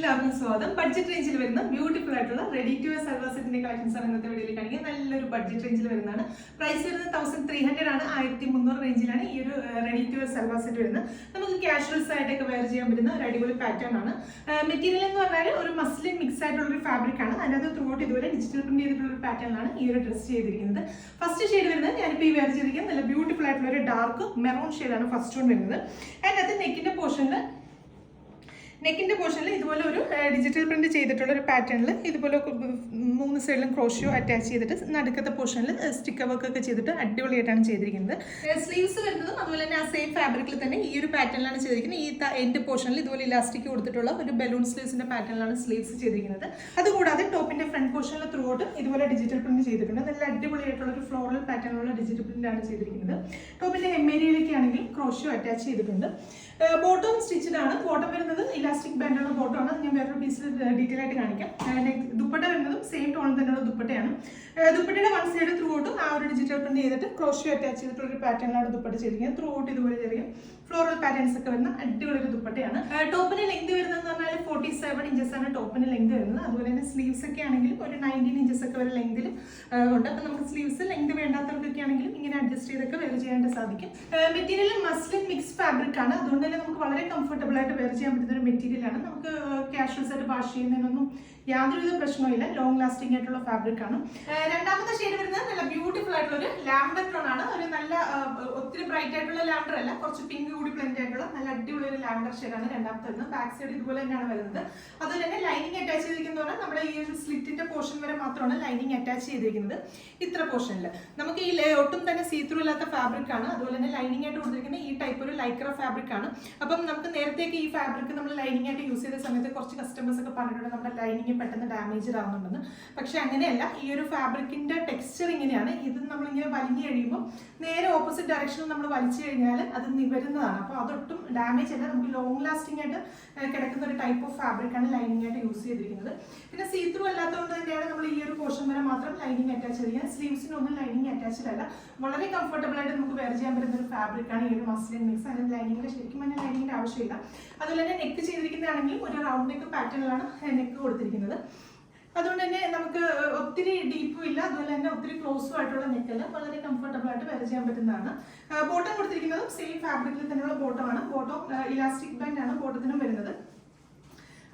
എല്ലാവർക്കും സ്വാഗതം. ബഡ്ജറ്റ് റേഞ്ചിൽ വരുന്ന ബ്യൂട്ടിഫുൾ ആയിട്ടുള്ള റെഡി ടു വെയർ സൽവാർ സെറ്റിന്റെ കളക്ഷൻസ് ആണ് ഇന്നത്തെ വീഡിയോയിൽ കാണിക്കുക. നല്ലൊരു ബഡ്ജറ്റ് റേഞ്ചിൽ വരുന്നതാണ്. പ്രൈസ് വരുന്നത് 1300 ആണ്. 1300 റേഞ്ചിലാണ് ഈ ഒരു ready to wear salwar set വരുന്നത്. നമുക്ക് കാഷ്വൽസ് ആയിട്ടൊക്കെ വെയർ ചെയ്യാൻ പറ്റുന്ന ഒരു അടിപൊളി പാറ്റേൺ ആണ്. മെറ്റീരിയൽ എന്ന് പറഞ്ഞാൽ ഒരു മസ്ലിൻ മിക്സ് ആയിട്ടുള്ള ഒരു ഫാബ്രിക് ആണ്. അതിനകത്ത് ത്രൂ ഔട്ട് ഇതുപോലെ ഡിജിറ്റൽ പ്രിന്റ് ചെയ്തിട്ടുള്ള ഒരു പാറ്റേണിലാണ് ഈ ഒരു ഡ്രസ് ചെയ്തിരിക്കുന്നത്. ഫസ്റ്റ് ഷെയ്ഡ് വരുന്നത് ഞാനിപ്പോൾ ഈ വെയർ ചെയ്തിരിക്കുന്നത് നല്ല ബ്യൂട്ടിഫുൾ ആയിട്ടുള്ള ഒരു ഡാർക്ക് മെറൂൺ ഷെയ്ഡാണ് ഫസ്റ്റ് വൺ വരുന്നത്. അതിനകത്ത് നെക്കിന്റെ പോർഷനിൽ ഇതുപോലെ ഒരു ഡിജിറ്റൽ പ്രിന്റ് ചെയ്തിട്ടുള്ള ഒരു പാറ്റേണിൽ ഇതുപോലെ 3 സൈഡിലും ക്രോഷ്യോ അറ്റാച്ച് ചെയ്തിട്ട് നടുക്കത്തെ പോർഷനിൽ സ്റ്റിക്കർ വർക്ക് ഒക്കെ ചെയ്തിട്ട് അടിപൊളിയായിട്ടാണ് ചെയ്തിരിക്കുന്നത്. സ്ലീവ്സ് വരുന്നതും അതുപോലെ തന്നെ ആ സെയിം ഫാബ്രിക്കിൽ തന്നെ ഈ ഒരു പാറ്റേണിലാണ് ചെയ്തിരിക്കുന്നത്. ഈ എൻഡ് പോർഷനിൽ ഇതുപോലെ ഇലാസ്റ്റിക് കൊടുത്തിട്ടുള്ള ഒരു ബലൂൺ സ്ലീവ്സിന്റെ പാറ്റേണിലാണ് സ്ലീവ്സ് ചെയ്തിരിക്കുന്നത്. അതുകൂടാതെ ടോപ്പിന്റെ ഫ്രണ്ട് പോർഷനിൽ ത്രൂ ഔട്ട് ഇതുപോലെ ഡിജിറ്റൽ പ്രിന്റ് ചെയ്തിട്ടുണ്ട്. നല്ല അടിപൊളിയായിട്ടുള്ള ഒരു ഫ്ലോറൽ പാറ്റേണിലുള്ള ഡിജിറ്റൽ പ്രിന്റ് ആണ് ചെയ്തിരിക്കുന്നത്. ടോപ്പിന്റെ ഹെമ്മേരിയയിലേക്ക് ആണെങ്കിൽ ക്രോഷ്യോ അറ്റാച്ച് ചെയ്തിട്ടുണ്ട്. ബോട്ടം സ്റ്റിച്ചഡ് ആണ്. ബോട്ടം വരുന്നത് ഇലാസ്റ്റിക് ബാൻഡുള്ള ബോട്ടം ആണ്. ഞാൻ വേറൊരു പീസിൽ ഡീറ്റെയിൽ ആയിട്ട് കാണിക്കാം. ദുപ്പട്ട വരുന്നതും സെയിം ടോണിൽ തന്നെയുള്ള ദുപ്പട്ടയാണ്. ദുപ്പട്ടയുടെ വൺ സൈഡ് ത്രൂ ഔട്ടും ആ ഒരു ഡിജിറ്റൽ പ്രിന്റ് ചെയ്തിട്ട് ക്രോഷ്യോ അറ്റാച്ച് ചെയ്തിട്ടുള്ള ഒരു പാറ്റേണിലാണ് ദുപ്പട്ട ചെയ്തിരിക്കുന്നത്. ത്രൂ ഔട്ട് ഇതുപോലെ ചെറിയ ഫ്ലോറൽ പാറ്റേൺസ് ഒക്കെ വരുന്ന അടിപൊളി ഒരു ദുപ്പട്ടയാണ്. ടോപ്പിന് ലെങ്ത് വരുന്നതെന്ന് പറഞ്ഞാൽ 47 ഇഞ്ചസ് ആണ് ടോപ്പിന് ലെങ്ത് വരുന്നത്. അതുപോലെ തന്നെ സ്ലീവ്സ് ഒക്കെ ആണെങ്കിലും ഒരു 19 ഇഞ്ചസ് ഒക്കെ വരെ ലെങ്തിലും ഉണ്ട്. അപ്പം നമുക്ക് സ്ലീവ്സ് ലെങ്ത് വേണ്ടാത്തവർക്കൊക്കെ ആണെങ്കിലും ഇങ്ങനെ അഡ്ജസ്റ്റ് ചെയ്തൊക്കെ വെയർ ചെയ്യാനായിട്ട് സാധിക്കും. മെറ്റീരിയൽ മസ്ലിൻ മിക്സ് ഫാബ്രിക് ആണ്. അതുകൊണ്ട് തന്നെ നമുക്ക് വളരെ കംഫർട്ടബിൾ ആയിട്ട് വെയർ ചെയ്യാൻ പറ്റുന്ന ഒരു മെറ്റീരിയൽ ആണ്. നമുക്ക് കാഷ്വൽസ് ആയിട്ട് വാഷ് ചെയ്യുന്നതിനൊന്നും യാതൊരുവിധ പ്രശ്നവുമില്ല. ലോങ് ലാസ്റ്റിംഗ് ആയിട്ടുള്ള ഫാബ്രിക് ആണ്. രണ്ടാമത്തെ ഷെയ്ഡ് വരുന്നത് നല്ല ബ്യൂട്ടിഫുൾ ആയിട്ടുള്ള ഒരു ലാവൻഡർ ടോൺ ആണ്. ഒരു നല്ല ഒത്തിരി ബ്രൈറ്റ് ആയിട്ടുള്ള ലാവൻഡർ അല്ല, കുറച്ച് പിങ്ക് കൂടി ബ്ലെൻഡ് ആയിട്ടുള്ള നല്ല അടിപൊളി ഒരു ലാവൻഡർ ഷെയ്ഡാണ് രണ്ടാമത്തെ വരുന്നത്. ബാക്ക് സൈഡ് ഇതുപോലെ തന്നെയാണ് വരുന്നത്. അതുപോലെ തന്നെ ലൈനിങ് അറ്റാച്ച് ചെയ്തിരിക്കുന്നത് പറഞ്ഞാൽ നമ്മുടെ ഈ ഒരു സ്ലിറ്റിന്റെ പോർഷൻ വരെ മാത്രമാണ് ലൈനിങ് അറ്റാച്ച് ചെയ്തിരിക്കുന്നത്. ഇത്ര പോർഷനിൽ നമുക്ക് ഈ ഒട്ടും തന്നെ സീത്രൂ ഇല്ലാത്ത ഫാബ്രിക് ആണ്. അതുപോലെ തന്നെ ലൈനിങ് ആയിട്ട് കൊടുത്തിരിക്കുന്ന ഈ ടൈപ്പ് ഒരു ലൈക്ര ഫാബ്രിക് ആണ്. അപ്പം നമുക്ക് നേരത്തേക്ക് ഈ ഫാബ്രിക് നമ്മൾ ലൈനിങ് ആയിട്ട് യൂസ് ചെയ്ത സമയത്ത് കുറച്ച് കസ്റ്റമേഴ്സ് ഒക്കെ പറഞ്ഞിട്ടുണ്ട് നമ്മുടെ ലൈനിങ് പെട്ടെന്ന് ഡാമേജ് ആവുന്നുണ്ടെന്ന്. പക്ഷെ അങ്ങനെയല്ല. ഈ ഒരു ഫാബ്രിക്കിന്റെ ടെക്സ്ചർ ഇങ്ങനെയാണ്. ഇത് നമ്മളിങ്ങനെ വലിഞ്ഞു കഴിയുമ്പോൾ നേരെ ഓപ്പോസിറ്റ് ഡയറക്ഷനിൽ നമ്മൾ വലിച്ചു കഴിഞ്ഞാൽ അത് നിവരുന്നതാണ്. അപ്പോൾ അതൊട്ടും ഡാമേജ് അല്ല. നമുക്ക് ലോങ് ലാസ്റ്റിംഗ് ആയിട്ട് കിടക്കുന്ന ഒരു ടൈപ്പ് ഓഫ് ഫാബ്രിക് ആണ് ലൈനിങ് ആയിട്ട് യൂസ് ചെയ്തിരിക്കുന്നത്. പിന്നെ സീത്രൂ അല്ലാത്തതുകൊണ്ട് തന്നെയാണ് നമ്മൾ ഈ ഒരു പോർഷൻ വരെ മാത്രം ലൈനിങ് അറ്റാച്ച് ചെയ്തിരിക്കുന്നത്. സ്ലീവ്സിനൊന്നും ലൈനിങ് അറ്റാച്ച്ഡ് അല്ല. വളരെ കംഫർട്ടബിൾ ആയിട്ട് നമുക്ക് വെയർ ചെയ്യാൻ പറ്റുന്ന ഒരു ഫാബ്രിക് ആണ് ഈ ഒരു മസ്ലിൻ മിക്സ്. അതിന് ലൈനിങ്ങിന്റെ ശരിക്കും പറഞ്ഞാൽ ലൈനിങ്ങിന്റെ ആവശ്യമില്ല. അതുപോലെ തന്നെ നെക്ക് ചെയ്തിരിക്കുന്നതാണെങ്കിൽ ഒരു റൗണ്ട് നെക്ക് പാറ്റേണിലാണ് നെക്ക് കൊടുത്തിരിക്കുന്നത്. അതുകൊണ്ട് തന്നെ നമുക്ക് ഒത്തിരി ഡീപ്പും ഇല്ല, അതുപോലെ തന്നെ ഒത്തിരി ക്ലോസും ആയിട്ടുള്ള നെക്കല്ല. വളരെ കംഫർട്ടബിൾ ആയിട്ട് വെയർ ചെയ്യാൻ പറ്റുന്നതാണ്. ബോട്ടം കൊടുത്തിരിക്കുന്നതും സെയിം ഫാബ്രിക്കിൽ തന്നെയുള്ള ബോട്ടമാണ്. ബോട്ടം ഇലാസ്റ്റിക് ബാൻഡ് ആണ് ബോട്ടത്തിനും വരുന്നത്.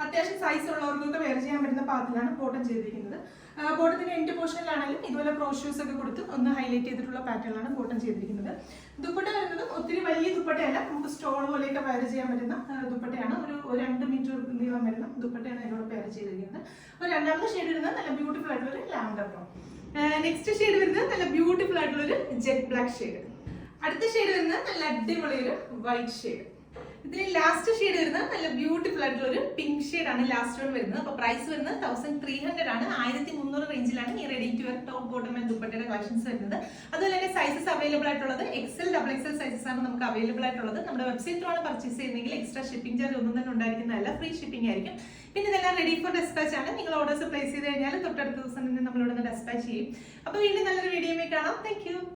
അത്യാവശ്യം സൈസ് ഉള്ളവർക്കൊക്കെ വെയർ ചെയ്യാൻ പറ്റുന്ന പാത്തിലാണ് ബോട്ടം ചെയ്തിരിക്കുന്നത്. ബോട്ടത്തിന്റെ എൻഡ് പോർഷനിലാണെങ്കിലും ഇതുപോലെ ക്രോഷ്യൂസ് ഒക്കെ കൊടുത്ത് ഒന്ന് ഹൈലൈറ്റ് ചെയ്തിട്ടുള്ള പാറ്റേണിലാണ് ബോട്ടം ചെയ്തിരിക്കുന്നത്. ദുപ്പട്ട വരുന്നത് ഒത്തിരി വലിയ ദുപ്പട്ടയല്ല, നമുക്ക് സ്റ്റോൾ പോലെയൊക്കെ വെയർ ചെയ്യാൻ പറ്റുന്ന ദുപ്പട്ടയാണ്. ഒരു 2 മീറ്റർ നീളം വരുന്ന ദുപ്പട്ടയാണ് അതിനോട് വെയർ ചെയ്തിരിക്കുന്നത്. അപ്പോൾ രണ്ടാമത്തെ ഷെയ്ഡ് വരുന്നത് നല്ല ബ്യൂട്ടിഫുൾ ആയിട്ടുള്ള ഒരു ലാവൻഡർ ടോൺ. നെക്സ്റ്റ് ഷെയ്ഡ് വരുന്നത് നല്ല ബ്യൂട്ടിഫുൾ ആയിട്ടുള്ള ഒരു ജെറ്റ് ബ്ലാക്ക് ഷെയ്ഡ്. അടുത്ത ഷെയ്ഡ് വരുന്നത് നല്ല അടിപൊളി ഒരു വൈറ്റ് ഷെയ്ഡ്. ഇതിൽ ലാസ്റ്റ് ഷെയ്ഡ് വരുന്നത് നല്ല ബ്യൂട്ടിഫുൾ ആയിട്ടുള്ള ഒരു പിങ്ക് ഷെയ്ഡ് ആണ് ലാസ്റ്റ് വൺ വരുന്നത്. അപ്പോൾ പ്രൈസ് വരുന്നത് 1300 ആണ്. 1300 റേഞ്ചിലാണ് ഈ ready to wear top bottom and ദുപ്പട്ടയുടെ കളക്ഷൻസ് വരുന്നത്. അതുപോലെ തന്നെ സൈസസ് അവൈലബിൾ ആയിട്ടുള്ളത് XL, XXL സൈസസ് ആണ് നമുക്ക് അവൈലബിൾ ആയിട്ടുള്ളത്. നമ്മുടെ വെബ്സൈറ്റിൽ ആണ് പർച്ചേസ് ചെയ്യുന്നതെങ്കിൽ എക്സ്ട്രാ ഷിപ്പിംഗ് ചാർജ് ഒന്നും തന്നെ ഉണ്ടായിരിക്കുന്നതല്ല, ഫ്രീ ഷിപ്പിംഗ് ആയിരിക്കും. പിന്നെ ഇതെല്ലാം റെഡി ഫോർ ഡെസ്പാച്ച് ആണ്. നിങ്ങൾ ഓർഡേഴ്സ് പ്ലേസ് ചെയ്ത് കഴിഞ്ഞാൽ തൊട്ടടുത്ത ദിവസം തന്നെ നമ്മളിവിടെ നിന്ന് ഡെസ്പാച്ച് ചെയ്യും. അപ്പോൾ വീണ്ടും നല്ലൊരു വീഡിയോയിൽ കാണാം. Thank you.